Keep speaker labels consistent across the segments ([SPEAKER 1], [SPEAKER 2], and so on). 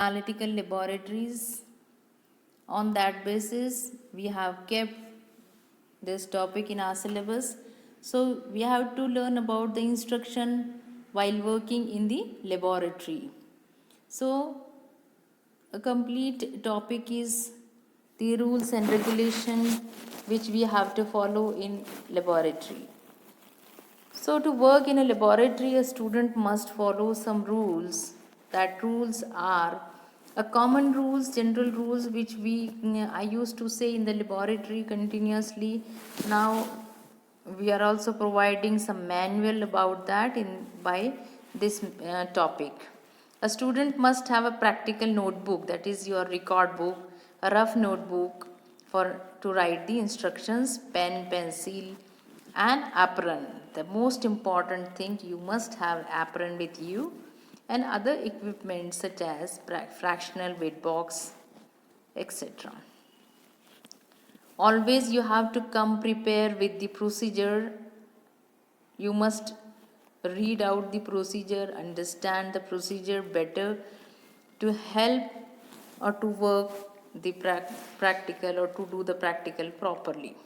[SPEAKER 1] analytical laboratories. On that basis, we have kept this topic in our syllabus. So, we have to learn about the instruction while working in the laboratory. So, a complete topic is the rules and regulation which we have to follow in laboratory. So, to work in a laboratory, a student must follow some rules. That rules are a common rules, general rules, which I used to say in the laboratory continuously. Now, we are also providing some manual about that by this topic. A student must have a practical notebook, that is your record book, a rough notebook to write the instructions, pen, pencil, and apron. The most important thing, you must have apron with you, and other equipment such as fractional weight box, etc. Always you have to come prepared with the procedure. You must read out the procedure, understand the procedure better to help or to work the practical or to do the practical properly.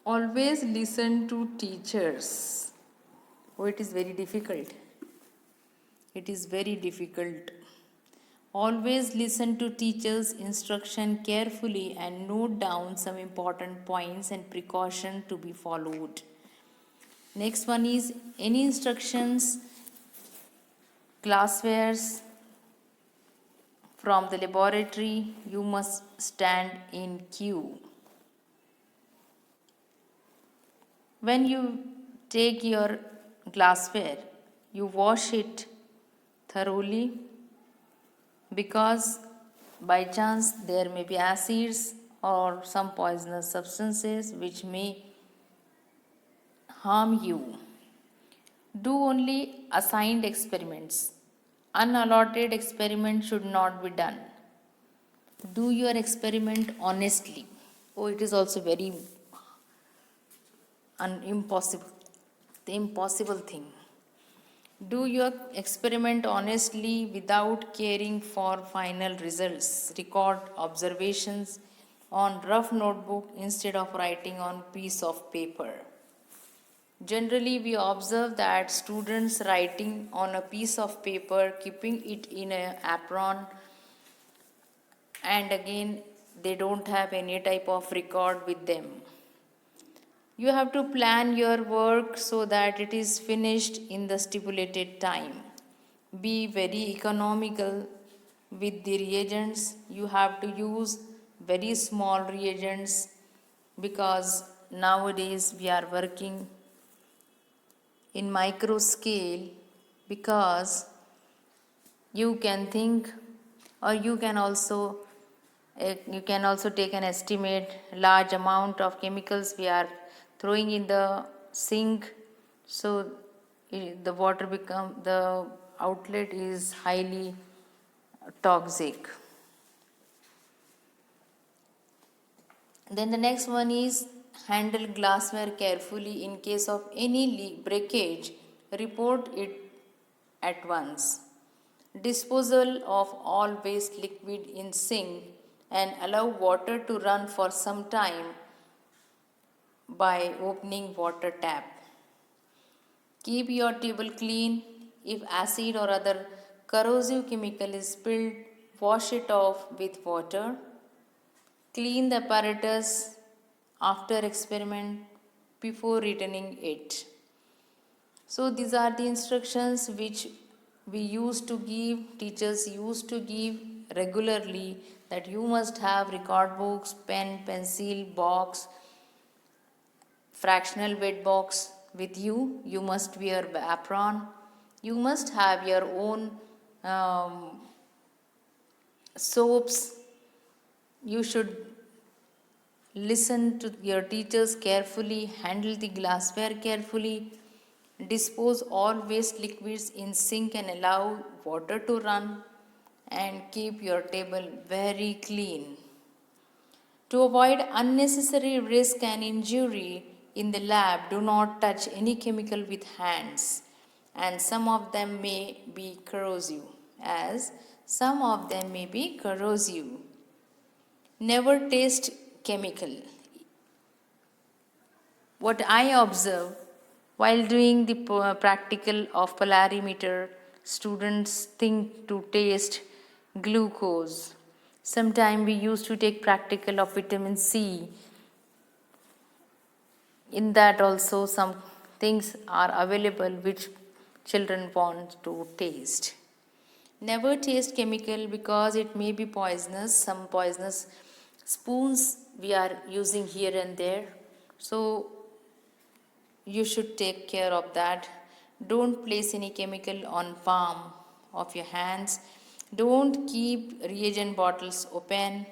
[SPEAKER 1] Always listen to teachers. Oh, it is very difficult. It is very difficult. Always listen to teachers' instruction carefully and note down some important points and precautions to be followed. Next one is any instructions, classwares from the laboratory, you must stand in queue. When you take your glassware, you wash it thoroughly, because by chance there may be acids or some poisonous substances which may harm you. Do only assigned experiments. Unallotted experiment should not be done. Do your experiment honestly. Oh, it is also very impossible. The impossible thing. Do your experiment honestly without caring for final results. Record observations on rough notebook instead of writing on piece of paper. Generally, we observe that students writing on a piece of paper, keeping it in an apron, and again they don't have any type of record with them. You have to plan your work so that it is finished in the stipulated time. Be very economical with the reagents. You have to use very small reagents, because nowadays we are working in micro scale, because you can think, or you can also take an estimate large amount of chemicals we are throwing in the sink, so the outlet is highly toxic. Then the next one is handle glassware carefully. In case of any breakage, report it at once. Disposal of all waste liquid in sink and allow water to run for some time by opening water tap. Keep your table clean. If acid or other corrosive chemical is spilled, wash it off with water. Clean the apparatus after experiment before returning it. So these are the instructions which teachers used to give regularly, that you must have record books, pen, pencil, box, fractional weight box with you. You must wear apron. You must have your own soaps. You should listen to your teachers carefully, handle the glassware carefully, dispose all waste liquids in sink and allow water to run, and keep your table very clean. To avoid unnecessary risk and injury in the lab, do not touch any chemical with hands, and some of them may be corrosive, as Some of them may be corrosive. Never taste chemical. What I observe while doing the practical of polarimeter, students think to taste glucose. Sometime we used to take practical of vitamin C. In that also some things are available which children want to taste. Never taste chemical because it may be poisonous. Some poisonous spoons we are using here and there. So you should take care of that. Don't place any chemical on palm of your hands. Don't keep reagent bottles open.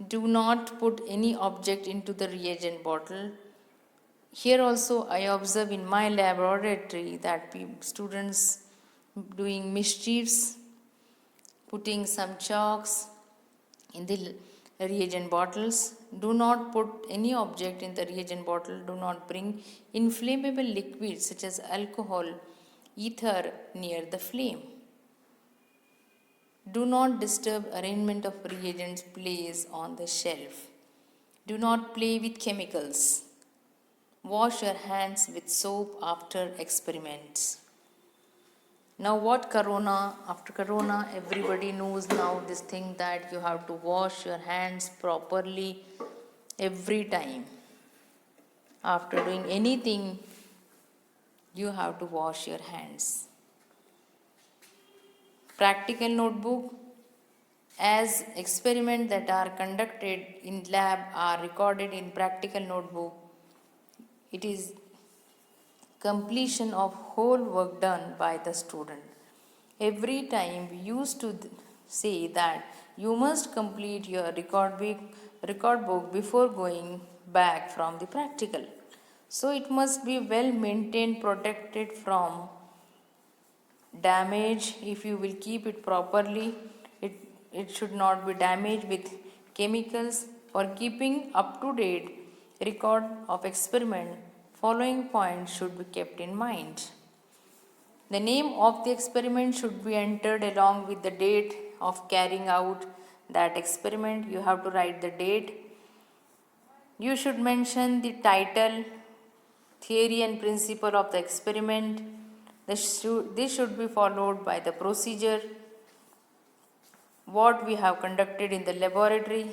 [SPEAKER 1] Do not put any object into the reagent bottle. Here also I observe in my laboratory that students doing mischiefs, putting some chalks in the reagent bottles. Do not put any object in the reagent bottle. Do not bring inflammable liquids such as alcohol, ether near the flame. Do not disturb arrangement of reagents placed on the shelf. Do not play with chemicals. Wash your hands with soap after experiments. Now what corona, after corona everybody knows now this thing that you have to wash your hands properly every time. After doing anything you have to wash your hands. Practical notebook, as experiments that are conducted in lab are recorded in practical notebook. It is completion of whole work done by the student. Every time we used to say that you must complete your record book before going back from the practical. So it must be well maintained, protected from damage. If you will keep it properly, it should not be damaged with chemicals. For keeping up to date record of experiment, following points should be kept in mind. The name of the experiment should be entered along with the date of carrying out that experiment. You have to write the date. You should mention the title, theory and principle of the experiment. This should be followed by the procedure, what we have conducted in the laboratory,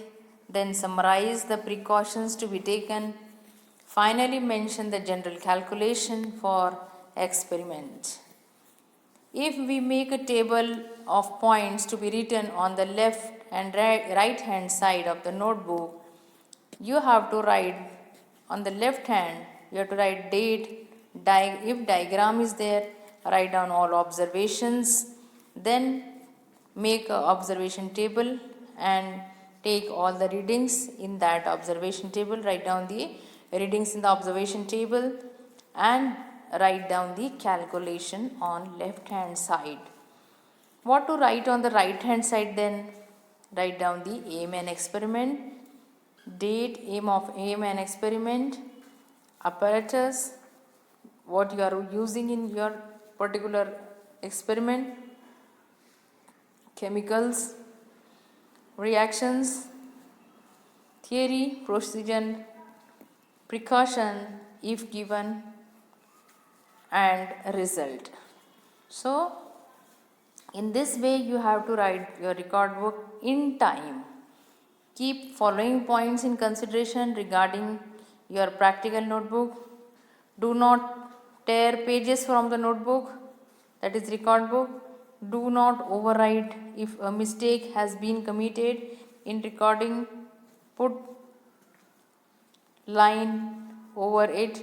[SPEAKER 1] then summarize the precautions to be taken, finally mention the general calculation for experiment. If we make a table of points to be written on the left and right hand side of the notebook, you have to write on the left hand, you have to write date, if diagram is there, write down all observations, then make an observation table and take all the readings in that observation table. Write down the readings in the observation table and write down the calculation on left hand side. What to write on the right hand side then? Write down the aim and experiment, date, aim and experiment, apparatus, what you are using in your particular experiment, chemicals, reactions, theory, procedure, precaution if given, and result. So in this way you have to write your record book in time. Keep following points in consideration regarding your practical notebook. Do not tear pages from the notebook, that is record book. Do not overwrite. If a mistake has been committed in recording, put line over it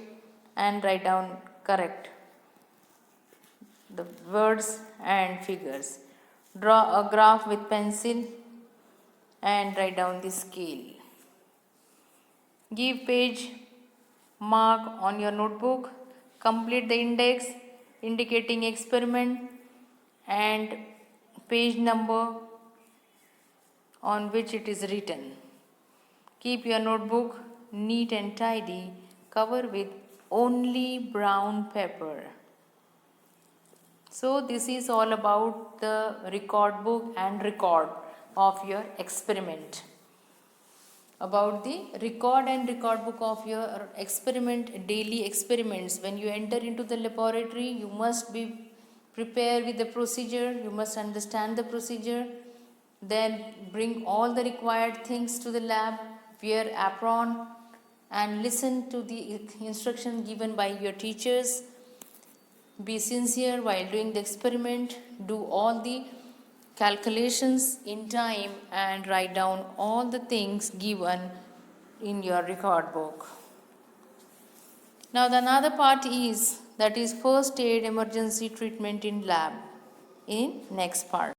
[SPEAKER 1] and write down correct the words and figures. Draw a graph with pencil and write down the scale. Give page mark on your notebook. Complete the index indicating experiment and page number on which it is written. Keep your notebook neat and tidy. Cover with only brown paper. So this is all about the record book and record of your experiment. About the record and record book of your experiment, daily experiments. When you enter into the laboratory, you must be prepared with the procedure, you must understand the procedure, then bring all the required things to the lab, wear apron and listen to the instruction given by your teachers. Be sincere while doing the experiment, do all the calculations in time and write down all the things given in your record book. Now the another part is that is first aid emergency treatment in lab in next part.